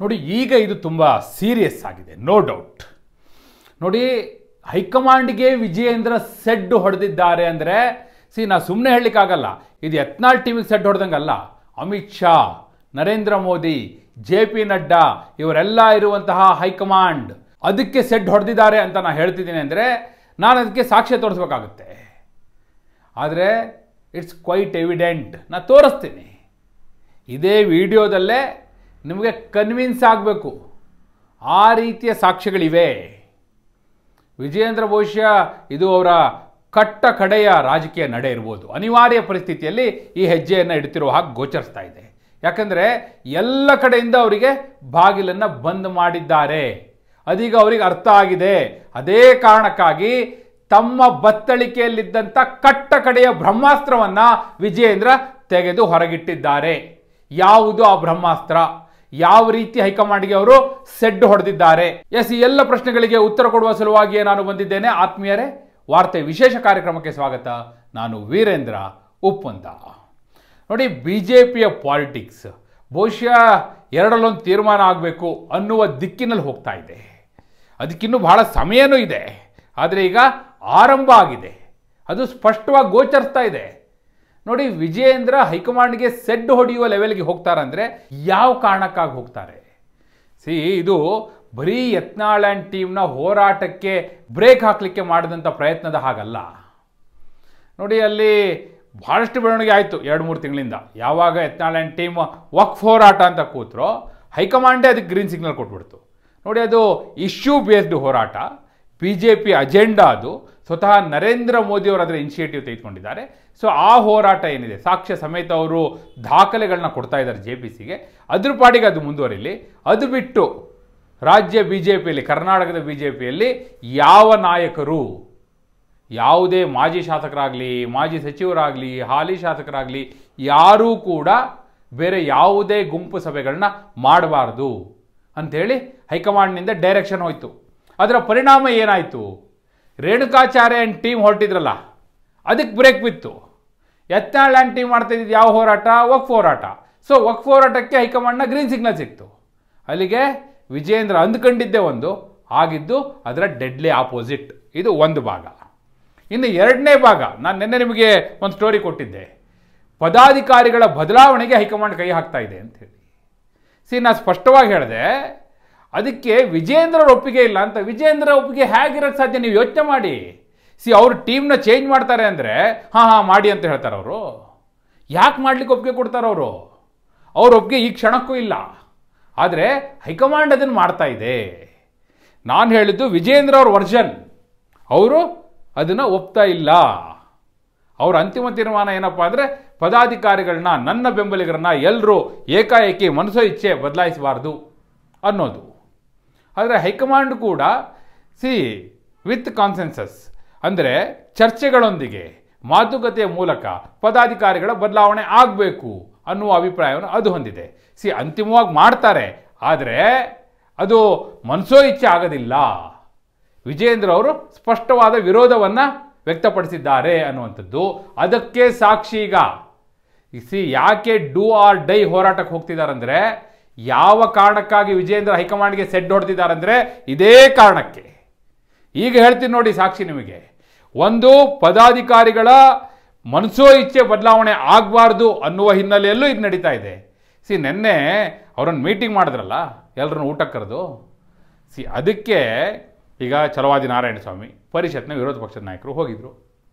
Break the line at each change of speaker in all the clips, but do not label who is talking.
ನೋಡಿ, ಈಗ ಇದು ತುಂಬ ಸೀರಿಯಸ್ ಆಗಿದೆ, ನೋ ಡೌಟ್. ನೋಡಿ, ಹೈಕಮಾಂಡ್ಗೆ ವಿಜಯೇಂದ್ರ ಸೆಡ್ ಹೊಡೆದಿದ್ದಾರೆ ಅಂದರೆ ನಾ ಸುಮ್ಮನೆ ಹೇಳಲಿಕ್ಕಾಗಲ್ಲ. ಇದು ಯತ್ನಾಳ್ ಟೀಮಿಗೆ ಸೆಡ್ ಹೊಡೆದಂಗಲ್ಲ. ಅಮಿತ್ ಶಾ, ನರೇಂದ್ರ ಮೋದಿ, JP ನಡ್ಡಾ ಇವರೆಲ್ಲ ಇರುವಂತಹ ಹೈಕಮಾಂಡ್ ಅದಕ್ಕೆ ಸೆಡ್ ಹೊಡೆದಿದ್ದಾರೆ ಅಂತ ನಾನು ಹೇಳ್ತಿದ್ದೀನಿ ಅಂದರೆ ನಾನು ಅದಕ್ಕೆ ಸಾಕ್ಷ್ಯ ತೋರಿಸ್ಬೇಕಾಗುತ್ತೆ. ಆದರೆ ಇಟ್ಸ್ ಕ್ವೈಟ್ ಎವಿಡೆಂಟ್. ನಾನು ತೋರಿಸ್ತೀನಿ. ಇದೇ ವಿಡಿಯೋದಲ್ಲೇ ನಿಮಗೆ ಕನ್ವಿನ್ಸ್ ಆಗಬೇಕು. ಆ ರೀತಿಯ ಸಾಕ್ಷ್ಯಗಳಿವೆ. ವಿಜಯೇಂದ್ರ ಬಹುಶಃ ಇದು ಅವರ ಕಟ್ಟ ಕಡೆಯ ರಾಜಕೀಯ ನಡೆ ಇರ್ಬೋದು. ಅನಿವಾರ್ಯ ಪರಿಸ್ಥಿತಿಯಲ್ಲಿ ಈ ಹೆಜ್ಜೆಯನ್ನು ಇಡ್ತಿರುವ ಹಾಗೆ ಗೋಚರಿಸ್ತಾ ಇದೆ. ಯಾಕಂದರೆ ಎಲ್ಲ ಕಡೆಯಿಂದ ಅವರಿಗೆ ಬಾಗಿಲನ್ನು ಬಂದ್ ಮಾಡಿದ್ದಾರೆ. ಅದೀಗ ಅವರಿಗೆ ಅರ್ಥ ಆಗಿದೆ. ಅದೇ ಕಾರಣಕ್ಕಾಗಿ ತಮ್ಮ ಬತ್ತಳಿಕೆಯಲ್ಲಿದ್ದಂಥ ಕಟ್ಟ ಕಡೆಯ ಬ್ರಹ್ಮಾಸ್ತ್ರವನ್ನು ವಿಜಯೇಂದ್ರ ತೆಗೆದು ಹೊರಗಿಟ್ಟಿದ್ದಾರೆ. ಯಾವುದು ಆ ಬ್ರಹ್ಮಾಸ್ತ್ರ? ಯಾವ ರೀತಿ ಹೈಕಮಾಂಡ್ಗೆ ಅವರು ಸೆಡ್ ಹೊಡೆದಿದ್ದಾರೆ? ಎಸ್, ಈ ಎಲ್ಲ ಪ್ರಶ್ನೆಗಳಿಗೆ ಉತ್ತರ ಕೊಡುವ ಸಲುವಾಗಿಯೇ ನಾನು ಬಂದಿದ್ದೇನೆ. ಆತ್ಮೀಯರೇ, ವಾರ್ತೆ ವಿಶೇಷ ಕಾರ್ಯಕ್ರಮಕ್ಕೆ ಸ್ವಾಗತ. ನಾನು ವೀರೇಂದ್ರ ಉಪ್ಪಂದ. ನೋಡಿ, BJPಯ ಪಾಲಿಟಿಕ್ಸ್ ಬಹುಶಃ ಎರಡಲ್ಲೊಂದು ತೀರ್ಮಾನ ಆಗಬೇಕು ಅನ್ನುವ ದಿಕ್ಕಿನಲ್ಲಿ ಹೋಗ್ತಾ ಇದೆ. ಅದಕ್ಕಿನ್ನೂ ಬಹಳ ಸಮಯನೂ ಇದೆ. ಆದರೆ ಈಗ ಆರಂಭ ಆಗಿದೆ. ಅದು ಸ್ಪಷ್ಟವಾಗಿ ಗೋಚರಿಸ್ತಾ ಇದೆ. ನೋಡಿ, ವಿಜಯೇಂದ್ರ ಹೈಕಮಾಂಡ್ಗೆ ಸೆಡ್ ಹೊಡೆಯುವ ಲೆವೆಲ್ಗೆ ಹೋಗ್ತಾರಂದರೆ ಯಾವ ಕಾರಣಕ್ಕಾಗಿ ಹೋಗ್ತಾರೆ? ಇದು ಬರೀ ಯತ್ನಾಳ್ ಆ್ಯಂಡ್ ಟೀಮ್ನ ಹೋರಾಟಕ್ಕೆ ಬ್ರೇಕ್ ಹಾಕಲಿಕ್ಕೆ ಮಾಡಿದಂಥ ಪ್ರಯತ್ನದ ಹಾಗಲ್ಲ. ನೋಡಿ, ಅಲ್ಲಿ ಭಾಳಷ್ಟು ಬೆಳವಣಿಗೆ ಆಯಿತು 2-3 ತಿಂಗಳಿಂದ. ಯಾವಾಗ ಯತ್ನಾಳ್ ಆ್ಯಂಡ್ ಟೀಮ್ ವಕ್ಫ್ ಹೋರಾಟ ಅಂತ ಕೂತ್ರೋ ಹೈಕಮಾಂಡೇ ಅದಕ್ಕೆ ಗ್ರೀನ್ ಸಿಗ್ನಲ್ ಕೊಟ್ಬಿಡ್ತು. ನೋಡಿ, ಅದು ಇಶ್ಯೂ ಬೇಸ್ಡ್ ಹೋರಾಟ, BJP ಅಜೆಂಡಾ. ಅದು ಸ್ವತಃ ನರೇಂದ್ರ ಮೋದಿ ಅವರು ಅದರ ಇನಿಷಿಯೇಟಿವ್ ತೆಗೆದುಕೊಂಡಿದ್ದಾರೆ. ಸೊ ಆ ಹೋರಾಟ ಏನಿದೆ, ಸಾಕ್ಷ್ಯ ಸಮೇತ ಅವರು ದಾಖಲೆಗಳನ್ನ ಕೊಡ್ತಾ ಇದ್ದಾರೆ JPCಗೆ. ಅದ್ರ ಪಾಡಿಗೆ ಅದು ಮುಂದುವರಿಲಿ. ಅದು ಬಿಟ್ಟು ರಾಜ್ಯ BJPಯಲ್ಲಿ, ಕರ್ನಾಟಕದ BJPಯಲ್ಲಿ ಯಾವ ನಾಯಕರು, ಯಾವುದೇ ಮಾಜಿ ಶಾಸಕರಾಗಲಿ, ಮಾಜಿ ಸಚಿವರಾಗಲಿ, ಹಾಲಿ ಶಾಸಕರಾಗಲಿ ಯಾರೂ ಕೂಡ ಬೇರೆ ಯಾವುದೇ ಗುಂಪು ಸಭೆಗಳನ್ನ ಮಾಡಬಾರ್ದು ಅಂಥೇಳಿ ಹೈಕಮಾಂಡ್ನಿಂದ ಡೈರೆಕ್ಷನ್ ಹೋಯಿತು. ಅದರ ಪರಿಣಾಮ ಏನಾಯಿತು? ರೇಣುಕಾಚಾರ್ಯ ಆ್ಯಂಡ್ ಟೀಮ್ ಹೊರಟಿದ್ರಲ್ಲ, ಅದಕ್ಕೆ ಬ್ರೇಕ್ ಬಿತ್ತು. ಯತ್ನಾಳ್ ಆ್ಯಂಡ್ ಟೀಮ್ ಮಾಡ್ತಾ ಇದ್ದಿದ್ದು ಯಾವ ಹೋರಾಟ? ವಕ್ಫ್ ಹೋರಾಟ. ಸೊ ವಕ್ಫ್ ಹೋರಾಟಕ್ಕೆ ಹೈಕಮಾಂಡ್ನ ಗ್ರೀನ್ ಸಿಗ್ನಲ್ ಸಿಕ್ತು. ಅಲ್ಲಿಗೆ ವಿಜಯೇಂದ್ರ ಅಂದ್ಕೊಂಡಿದ್ದೇ ಒಂದು, ಆಗಿದ್ದು ಅದರ ಡೆಡ್ಲಿ ಆಪೋಸಿಟ್. ಇದು ಒಂದು ಭಾಗ. ಇನ್ನು ಎರಡನೇ ಭಾಗ, ನಾನು ನಿನ್ನೆ ನಿಮಗೆ ಒಂದು ಸ್ಟೋರಿ ಕೊಟ್ಟಿದ್ದೆ. ಪದಾಧಿಕಾರಿಗಳ ಬದಲಾವಣೆಗೆ ಹೈಕಮಾಂಡ್ ಕೈ ಹಾಕ್ತಾ ಇದೆ ಅಂತ ಹೇಳಿ. ನಾನು ಸ್ಪಷ್ಟವಾಗಿ ಹೇಳಿದೆ, ಅದಕ್ಕೆ ವಿಜಯೇಂದ್ರ ಒಪ್ಪಿಗೆ ಇಲ್ಲ ಅಂತ. ವಿಜಯೇಂದ್ರ ಒಪ್ಪಿಗೆ ಹೇಗಿರೋಕ್ಕೆ ಸಾಧ್ಯ? ನೀವು ಯೋಚನೆ ಮಾಡಿ. ಅವ್ರ ಟೀಮ್ನ ಚೇಂಜ್ ಮಾಡ್ತಾರೆ ಅಂದರೆ ಹಾಂ ಮಾಡಿ ಅಂತ ಹೇಳ್ತಾರೆ ಅವರು. ಯಾಕೆ ಮಾಡ್ಲಿಕ್ಕೆ ಒಪ್ಪಿಗೆ ಕೊಡ್ತಾರೆ ಅವರು? ಅವ್ರ ಒಪ್ಪಿಗೆ ಈ ಕ್ಷಣಕ್ಕೂ ಇಲ್ಲ. ಆದರೆ ಹೈಕಮಾಂಡ್ ಅದನ್ನು ಮಾಡ್ತಾ ಇದೆ. ನಾನು ಹೇಳಿದ್ದು ವಿಜಯೇಂದ್ರ ಅವ್ರ ವರ್ಷನ್, ಅವರು ಅದನ್ನು ಒಪ್ತಾ ಇಲ್ಲ. ಅವ್ರ ಅಂತಿಮ ತೀರ್ಮಾನ ಏನಪ್ಪ ಅಂದರೆ ಪದಾಧಿಕಾರಿಗಳನ್ನ, ನನ್ನ ಬೆಂಬಲಿಗರನ್ನ ಎಲ್ಲರೂ ಏಕಾಏಕಿ ಮನಸೋ ಇಚ್ಛೆ ಬದಲಾಯಿಸಬಾರ್ದು ಅನ್ನೋದು. ಆದರೆ ಹೈಕಮಾಂಡ್ ಕೂಡ ವಿತ್ ಕಾನ್ಸೆನ್ಸಸ್ ಅಂದರೆ ಚರ್ಚೆಗಳೊಂದಿಗೆ, ಮಾತುಕತೆಯ ಮೂಲಕ ಪದಾಧಿಕಾರಿಗಳ ಬದಲಾವಣೆ ಆಗಬೇಕು ಅನ್ನುವ ಅಭಿಪ್ರಾಯವನ್ನು ಅದು ಹೊಂದಿದೆ. ಅಂತಿಮವಾಗಿ ಮಾಡ್ತಾರೆ, ಆದರೆ ಅದು ಮನಸೋ ಇಚ್ಛೆ ಆಗೋದಿಲ್ಲ. ವಿಜಯೇಂದ್ರ ಅವರು ಸ್ಪಷ್ಟವಾದ ವಿರೋಧವನ್ನು ವ್ಯಕ್ತಪಡಿಸಿದ್ದಾರೆ ಅನ್ನುವಂಥದ್ದು ಅದಕ್ಕೆ ಸಾಕ್ಷಿ. ಈಗ ಯಾಕೆ ಡೂ ಆರ್ ಡೈ ಹೋರಾಟಕ್ಕೆ ಹೋಗ್ತಿದ್ದಾರೆ ಅಂದರೆ, ಯಾವ ಕಾರಣಕ್ಕಾಗಿ ವಿಜಯೇಂದ್ರ ಹೈಕಮಾಂಡ್ಗೆ ಸೆಡ್ ಹೊಡೆದಿದ್ದಾರೆ ಅಂದರೆ ಇದೇ ಕಾರಣಕ್ಕೆ. ಈಗ ಹೇಳ್ತೀನಿ ನೋಡಿ ಸಾಕ್ಷಿ ನಿಮಗೆ. ಒಂದು, ಪದಾಧಿಕಾರಿಗಳ ಮನಸೋ ಇಚ್ಛೆ ಬದಲಾವಣೆ ಆಗಬಾರ್ದು ಅನ್ನುವ ಹಿನ್ನೆಲೆಯಲ್ಲೂ ಇದು ನಡೀತಾ ಇದೆ. ನೆನ್ನೆ ಅವರನ್ನು ಮೀಟಿಂಗ್ ಮಾಡಿದ್ರಲ್ಲ, ಎಲ್ಲರನ್ನು ಊಟಕ್ಕೆ ಕರೆದು. ಅದಕ್ಕೆ ಈಗ ಛಲವಾದಿ ನಾರಾಯಣ ಸ್ವಾಮಿ, ಪರಿಷತ್ನ ವಿರೋಧ ಪಕ್ಷದ ನಾಯಕರು ಹೋಗಿದ್ರು.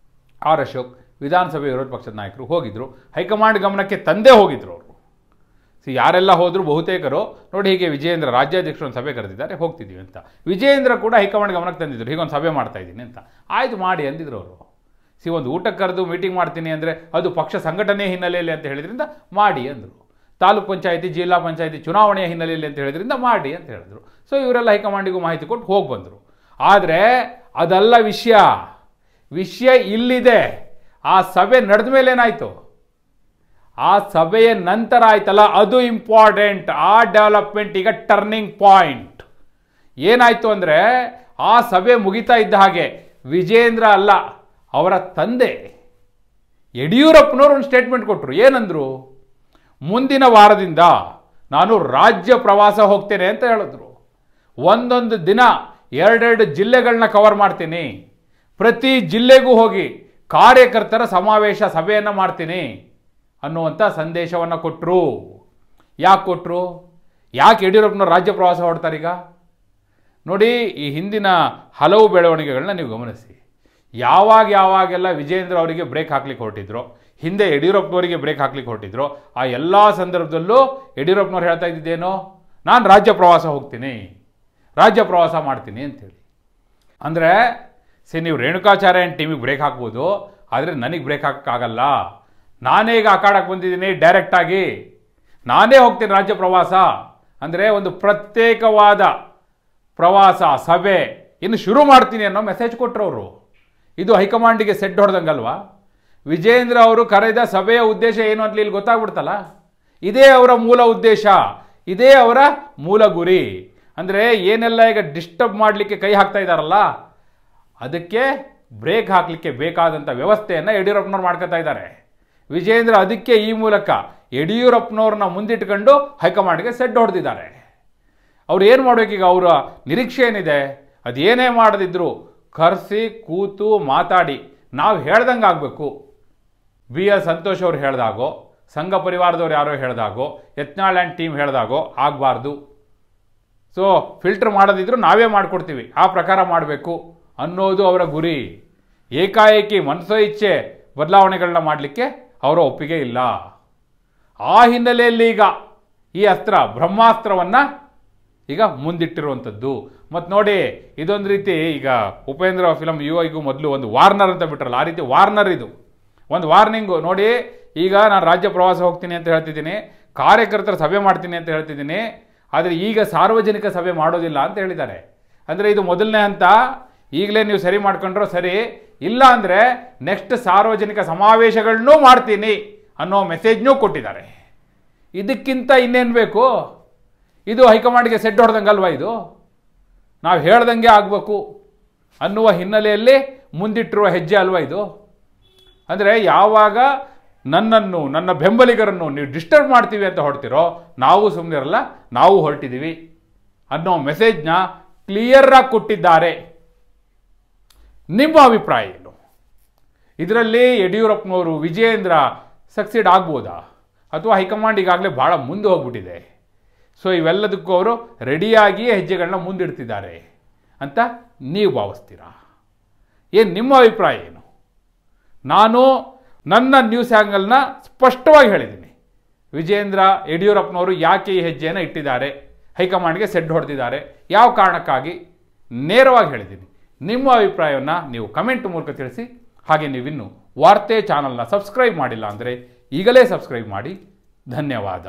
R. ಅಶೋಕ್, ವಿಧಾನಸಭೆ ವಿರೋಧ ಪಕ್ಷದ ನಾಯಕರು ಹೋಗಿದ್ರು. ಹೈಕಮಾಂಡ್ ಗಮನಕ್ಕೆ ತಂದೇ ಹೋಗಿದ್ರು ಅವರು. ಯಾರೆಲ್ಲ ಹೋದ್ರು ಬಹುತೇಕರು ನೋಡಿ, ಹೀಗೆ ವಿಜಯೇಂದ್ರ ರಾಜ್ಯಾಧ್ಯಕ್ಷರು ಒಂದು ಸಭೆ ಕರೆದಿದ್ದಾರೆ, ಹೋಗ್ತಿದ್ದೀವಿ ಅಂತ. ವಿಜಯೇಂದ್ರ ಕೂಡ ಹೈಕಮಾಂಡ್ ಗಮನಕ್ಕೆ ತಂದಿದ್ರು, ಹೀಗೊಂದು ಸಭೆ ಮಾಡ್ತಾ ಇದ್ದೀನಿ ಅಂತ. ಆಯ್ತು ಮಾಡಿ ಅಂದಿದ್ರು ಅವರು. ಒಂದು ಊಟಕ್ಕೆ ಕರೆದು ಮೀಟಿಂಗ್ ಮಾಡ್ತೀನಿ ಅಂದರೆ ಅದು ಪಕ್ಷ ಸಂಘಟನೆ ಹಿನ್ನೆಲೆಯಲ್ಲಿ ಅಂತ ಹೇಳಿದ್ರಿಂದ ಮಾಡಿ ಅಂದರು. ತಾಲೂಕ್ ಪಂಚಾಯಿತಿ, ಜಿಲ್ಲಾ ಪಂಚಾಯಿತಿ ಚುನಾವಣೆಯ ಹಿನ್ನೆಲೆಯಲ್ಲಿ ಅಂತ ಹೇಳಿದ್ರಿಂದ ಮಾಡಿ ಅಂತ ಹೇಳಿದ್ರು. ಇವರೆಲ್ಲ ಹೈಕಮಾಂಡಿಗೂ ಮಾಹಿತಿ ಕೊಟ್ಟು ಹೋಗಿ ಬಂದರು. ಆದರೆ ಅದಲ್ಲ ವಿಷಯ. ವಿಷಯ ಇಲ್ಲಿದೆ. ಆ ಸಭೆ ನಡೆದ ಮೇಲೆ ಏನಾಯಿತು? ಆ ಸಭೆಯ ನಂತರ ಆಯ್ತಲ್ಲ, ಅದು ಇಂಪಾರ್ಟೆಂಟ್. ಆ ಡೆವಲಪ್ಮೆಂಟ್ ಈಗ ಟರ್ನಿಂಗ್ ಪಾಯಿಂಟ್. ಏನಾಯಿತು ಅಂದರೆ, ಆ ಸಭೆ ಮುಗಿತಾ ಇದ್ದ ಹಾಗೆ ವಿಜಯೇಂದ್ರ ಅಲ್ಲ, ಅವರ ತಂದೆ ಯಡಿಯೂರಪ್ಪನವರು ಒಂದು ಸ್ಟೇಟ್ಮೆಂಟ್ ಕೊಟ್ಟರು. ಏನಂದ್ರು? ಮುಂದಿನ ವಾರದಿಂದ ನಾನು ರಾಜ್ಯ ಪ್ರವಾಸ ಹೋಗ್ತೇನೆ ಅಂತ ಹೇಳಿದ್ರು. ಒಂದೊಂದು ದಿನ 2 ಜಿಲ್ಲೆಗಳನ್ನ ಕವರ್ ಮಾಡ್ತೀನಿ, ಪ್ರತಿ ಜಿಲ್ಲೆಗೂ ಹೋಗಿ ಕಾರ್ಯಕರ್ತರ ಸಮಾವೇಶ ಸಭೆಯನ್ನು ಮಾಡ್ತೀನಿ ಅನ್ನುವಂಥ ಸಂದೇಶವನ್ನು ಕೊಟ್ಟರು. ಯಾಕೆ ಕೊಟ್ಟರು? ಯಾಕೆ ಯಡಿಯೂರಪ್ಪನವರು ರಾಜ್ಯ ಪ್ರವಾಸ ಹೊರಡ್ತಾರೀಗ? ನೋಡಿ, ಈ ಹಿಂದಿನ ಹಲವು ಬೆಳವಣಿಗೆಗಳನ್ನ ನೀವು ಗಮನಿಸಿ. ಯಾವಾಗೆಲ್ಲ ವಿಜಯೇಂದ್ರ ಅವರಿಗೆ ಬ್ರೇಕ್ ಹಾಕ್ಲಿಕ್ಕೆ ಹೊರಟಿದ್ರು, ಹಿಂದೆ ಯಡಿಯೂರಪ್ಪನವರಿಗೆ ಬ್ರೇಕ್ ಹಾಕ್ಲಿಕ್ಕೆ ಹೊರಟಿದ್ರು, ಆ ಎಲ್ಲ ಸಂದರ್ಭದಲ್ಲೂ ಯಡಿಯೂರಪ್ಪನವ್ರು ಹೇಳ್ತಾ ಇದ್ದಿದ್ದೇನೋ, ನಾನು ರಾಜ್ಯ ಪ್ರವಾಸ ಹೋಗ್ತೀನಿ, ರಾಜ್ಯ ಪ್ರವಾಸ ಮಾಡ್ತೀನಿ ಅಂತೇಳಿ. ಅಂದರೆ ನೀವು ರೇಣುಕಾಚಾರ್ಯ ಟೀಮಿಗೆ ಬ್ರೇಕ್ ಹಾಕ್ಬೋದು, ಆದರೆ ನನಗೆ ಬ್ರೇಕ್ ಹಾಕೋಕ್ಕಾಗಲ್ಲ. ನಾನೇ ಈಗ ಅಖಾಡಕ್ಕೆ ಬಂದಿದ್ದೀನಿ, ಡೈರೆಕ್ಟಾಗಿ ನಾನೇ ಹೋಗ್ತೀನಿ ರಾಜ್ಯ ಪ್ರವಾಸ. ಅಂದರೆ ಒಂದು ಪ್ರತ್ಯೇಕವಾದ ಪ್ರವಾಸ ಸಭೆ ಇನ್ನು ಶುರು ಮಾಡ್ತೀನಿ ಅನ್ನೋ ಮೆಸೇಜ್ ಕೊಟ್ಟರವರು. ಇದು ಹೈಕಮಾಂಡಿಗೆ ಸೆಡ್ ಹೊಡೆದಂಗಲ್ವಾ? ವಿಜೇಂದ್ರ ಅವರು ಕರೆದ ಸಭೆಯ ಉದ್ದೇಶ ಏನು ಅಂತ ಇಲ್ಲಿ ಗೊತ್ತಾಗ್ಬಿಡ್ತಲ್ಲ. ಇದೇ ಅವರ ಮೂಲ ಉದ್ದೇಶ, ಇದೇ ಅವರ ಮೂಲ ಗುರಿ. ಅಂದರೆ ಏನೆಲ್ಲ ಈಗ ಡಿಸ್ಟರ್ಬ್ ಮಾಡಲಿಕ್ಕೆ ಕೈ ಹಾಕ್ತಾ ಇದ್ದಾರಲ್ಲ, ಅದಕ್ಕೆ ಬ್ರೇಕ್ ಹಾಕಲಿಕ್ಕೆ ಬೇಕಾದಂಥ ವ್ಯವಸ್ಥೆಯನ್ನು ಯಡಿಯೂರಪ್ಪನವ್ರು ಮಾಡ್ಕೊತಾ ಇದ್ದಾರೆ. ವಿಜೇಂದ್ರ ಅದಕ್ಕೆ ಈ ಮೂಲಕ ಯಡಿಯೂರಪ್ಪನವ್ರನ್ನ ಮುಂದಿಟ್ಕೊಂಡು ಹೈಕಮಾಂಡ್ಗೆ ಸೆಡ್ ಹೊಡೆದಿದ್ದಾರೆ. ಅವ್ರು ಏನು ಮಾಡಬೇಕೀಗ? ಅವರ ನಿರೀಕ್ಷೆ ಏನಿದೆ? ಅದೇನೇ ಮಾಡದಿದ್ರು ಕರೆಸಿ ಕೂತು ಮಾತಾಡಿ ನಾವು ಹೇಳ್ದಂಗೆ ಆಗಬೇಕು. BL ಸಂತೋಷ್ ಅವ್ರು ಹೇಳ್ದಾಗೋ, ಸಂಘ ಪರಿವಾರದವ್ರು ಯಾರೋ ಹೇಳ್ದಾಗೋ, ಯತ್ನಾಳ್ ಆ್ಯಂಡ್ ಟೀಮ್ ಹೇಳ್ದಾಗೋ ಆಗಬಾರ್ದು. ಸೊ ಫಿಲ್ಟರ್ ಮಾಡೋದಿದ್ರು ನಾವೇ ಮಾಡಿಕೊಡ್ತೀವಿ, ಆ ಪ್ರಕಾರ ಮಾಡಬೇಕು ಅನ್ನೋದು ಅವರ ಗುರಿ. ಏಕಾಏಕಿ ಮನಸೋ ಇಚ್ಛೆ ಬದಲಾವಣೆಗಳನ್ನ ಮಾಡಲಿಕ್ಕೆ ಅವರ ಒಪ್ಪಿಗೆ ಇಲ್ಲ. ಆ ಹಿನ್ನೆಲೆಯಲ್ಲಿ ಈಗ ಈ ಅಸ್ತ್ರ, ಬ್ರಹ್ಮಾಸ್ತ್ರವನ್ನು ಈಗ ಮುಂದಿಟ್ಟಿರುವಂಥದ್ದು. ಮತ್ತು ನೋಡಿ, ಇದೊಂದು ರೀತಿ ಈಗ ಉಪೇಂದ್ರ ಫಿಲಮ್ ಯುವಗೂ ಮೊದಲು ಒಂದು ವಾರ್ನರ್ ಅಂತ ಬಿಟ್ರಲ್ಲ, ಆ ರೀತಿ ವಾರ್ನರ್ ಇದು, ಒಂದು ವಾರ್ನಿಂಗು. ನೋಡಿ, ಈಗ ನಾನು ರಾಜ್ಯ ಪ್ರವಾಸ ಹೋಗ್ತೀನಿ ಅಂತ ಹೇಳ್ತಿದ್ದೀನಿ, ಕಾರ್ಯಕರ್ತರ ಸಭೆ ಮಾಡ್ತೀನಿ ಅಂತ ಹೇಳ್ತಿದ್ದೀನಿ, ಆದರೆ ಈಗ ಸಾರ್ವಜನಿಕ ಸಭೆ ಮಾಡೋದಿಲ್ಲ ಅಂತ ಹೇಳಿದ್ದಾರೆ. ಅಂದರೆ ಇದು ಮೊದಲನೇ ಹಂತ. ಈಗಲೇ ನೀವು ಸರಿ ಮಾಡ್ಕೊಂಡ್ರೋ ಸರಿ, ಇಲ್ಲ ಅಂದರೆ ನೆಕ್ಸ್ಟ್ ಸಾರ್ವಜನಿಕ ಸಮಾವೇಶಗಳನ್ನೂ ಮಾಡ್ತೀನಿ ಅನ್ನೋ ಮೆಸೇಜ್ನೂ ಕೊಟ್ಟಿದ್ದಾರೆ. ಇದಕ್ಕಿಂತ ಇನ್ನೇನು ಬೇಕು? ಇದು ಹೈಕಮಾಂಡ್ಗೆ ಸೆಡ್ ಹೊಡೆದಂಗಲ್ವಾ? ಇದು ನಾವು ಹೇಳ್ದಂಗೆ ಆಗಬೇಕು ಅನ್ನುವ ಹಿನ್ನೆಲೆಯಲ್ಲಿ ಮುಂದಿಟ್ಟಿರುವ ಹೆಜ್ಜೆ ಅಲ್ವಾ ಇದು? ಅಂದರೆ ಯಾವಾಗ ನನ್ನನ್ನು, ನನ್ನ ಬೆಂಬಲಿಗರನ್ನು ನೀವು ಡಿಸ್ಟರ್ಬ್ ಮಾಡ್ತೀವಿ ಅಂತ ಹೊರಡ್ತಿರೋ, ನಾವು ಸುಮ್ಮನಿರಲ್ಲ, ನಾವು ಹೊರಟಿದ್ದೀವಿ ಅನ್ನೋ ಮೆಸೇಜ್ನ ಕ್ಲಿಯರಾಗಿ ಕೊಟ್ಟಿದ್ದಾರೆ. ನಿಮ್ಮ ಅಭಿಪ್ರಾಯ ಏನು? ಇದರಲ್ಲಿ ಯಡಿಯೂರಪ್ಪನವರು, ವಿಜಯೇಂದ್ರ ಸಕ್ಸೀಡ್ ಆಗ್ಬೋದಾ, ಅಥವಾ ಹೈಕಮಾಂಡ್ ಈಗಾಗಲೇ ಭಾಳ ಮುಂದೆ ಹೋಗ್ಬಿಟ್ಟಿದೆ, ಸೊ ಇವೆಲ್ಲದಕ್ಕೂ ಅವರು ರೆಡಿಯಾಗಿಯೇ ಹೆಜ್ಜೆಗಳನ್ನ ಮುಂದಿಡ್ತಿದ್ದಾರೆ ಅಂತ ನೀವು ಭಾವಿಸ್ತೀರಾ? ಏನು ನಿಮ್ಮ ಅಭಿಪ್ರಾಯ ಏನು? ನಾನು ನನ್ನ ನ್ಯೂಸ್ ಆ್ಯಂಗಲ್ನ ಸ್ಪಷ್ಟವಾಗಿ ಹೇಳಿದ್ದೀನಿ. ವಿಜೇಂದ್ರ, ಯಡಿಯೂರಪ್ಪನವರು ಯಾಕೆ ಈ ಹೆಜ್ಜೆಯನ್ನು ಇಟ್ಟಿದ್ದಾರೆ, ಹೈಕಮಾಂಡ್ಗೆ ಸೆಡ್ ಹೊಡೆದಿದ್ದಾರೆ, ಯಾವ ಕಾರಣಕ್ಕಾಗಿ, ನೇರವಾಗಿ ಹೇಳಿದ್ದೀನಿ. ನಿಮ್ಮ ಅಭಿಪ್ರಾಯವನ್ನು ನೀವು ಕಮೆಂಟ್ ಮೂಲಕ ತಿಳಿಸಿ. ಹಾಗೆ ನೀವಿನ್ನು ವಾರ್ತೆ ಚಾನಲ್ನ ಸಬ್ಸ್ಕ್ರೈಬ್ ಮಾಡಿಲ್ಲ ಅಂದರೆ ಈಗಲೇ ಸಬ್ಸ್ಕ್ರೈಬ್ ಮಾಡಿ. ಧನ್ಯವಾದ.